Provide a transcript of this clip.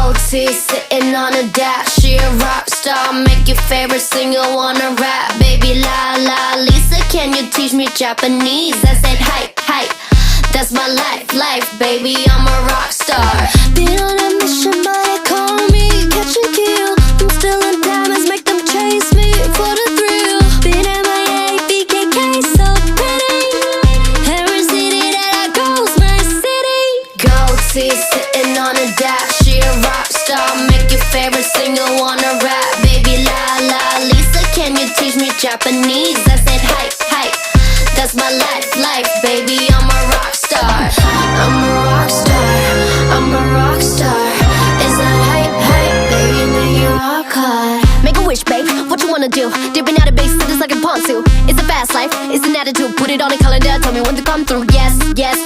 Goatee sitting on a dash. She a rock star, make your favorite singer wanna rap. Baby la la Lisa, can you teach me Japanese? I said hi, hi, that's my life, baby, I'm a rock star. Been on a mission, but they call me catch and kill. I'm still in diamonds, make them chase me for the thrill. Been MIA, BKK, so pretty. Every city that I go's my city. Goatee sitting on a dash. She a rock star, make your favorite singer wanna rap. Baby la la Lisa, can you teach me Japanese? I said hi, hi, that's my life, baby, I'm a rock star. I'm a rock star, I'm a rock star. Is that hype, baby, make you rock hard. Make a wish, babe, what you wanna do? Dipping out of base, just like in Ponzu. It's a fast life, it's an attitude. Put it on a calendar, tell me when to come through. Yes, yes,